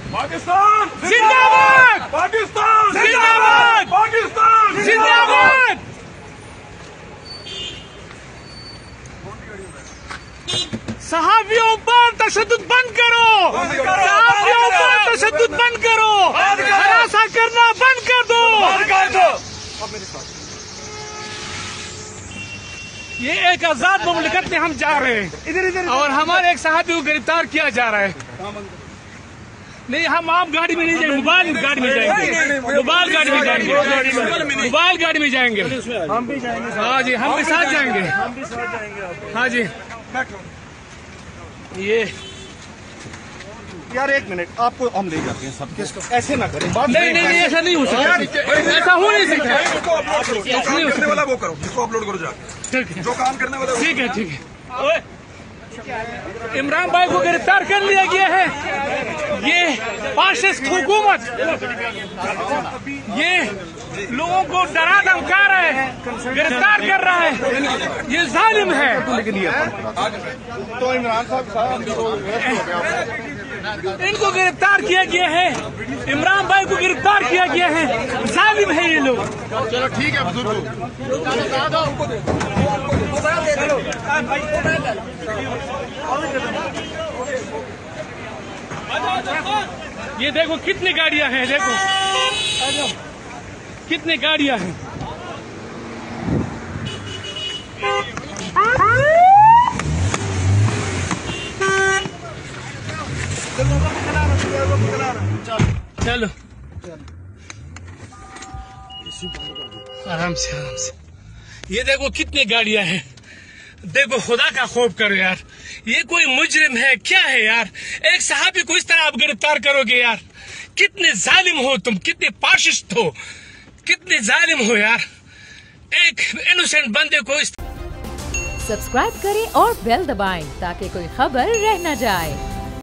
पाकिस्तान जिंदाबाद, पाकिस्तान जिंदाबाद, पाकिस्तान जिंदाबाद। सहाबियों पर तशद्दुद बंद करो, सहाबियों पर तशद्दुद बंद करो, हरासा करना बंद कर दो। ये एक आजाद मुमलिकत में हम जा रहे हैं और हमारे एक सहाबी को गिरफ्तार किया जा रहा है। नहीं, हम आम गाड़ी में नहीं जाएंगे, मोबाइल गाड़ी में जाएंगे, मोबाइल गाड़ी में जाएंगे, मोबाइल गाड़ी में जाएंगे। हम भी जाएंगे। हाँ जी, हम भी साथ जाएंगे। हम भी साथ जाएंगे। हाँ जी। ये यार एक मिनट, आपको हम ले जाते हैं सबके, ऐसे ना करें। नहीं नहीं नहीं, ऐसा नहीं हो सकता, ऐसा हो नहीं सकता। जो काम करने वाला वो करो, जिसको अपलोड करो जाके। ठीक है, जो काम करने वाला ठीक है, ठीक है। इमरान भाई को गिरफ्तार कर लिया गया है। ये फाशिस्ट हुकूमत, ये लोगों को डरा धमका रहा है, गिरफ्तार कर रहा है, ये जालिम है। तो इमरान साहब इनको गिरफ्तार किया गया है, इमरान भाई को गिरफ्तार किया गया है, जालिम है ये लोग। चलो ठीक है बुजुर्ग, ये देखो कितनी गाड़ियां हैं, देखो कितनी गाड़ियां हैं। चलो आराम से, आराम से। ये देखो कितनी गाड़ियां हैं, देखो खुदा का खौफ करो यार, ये कोई मुजरिम है क्या है यार? एक सहाबी को इस तरह आप गिरफ्तार करोगे यार? कितने जालिम हो तुम, कितने फाशिस्ट हो, कितने जालिम हो यार, एक इनोसेंट बंदे को इस। सब्सक्राइब करें और बेल दबाएं ताकि कोई खबर रह न जाए।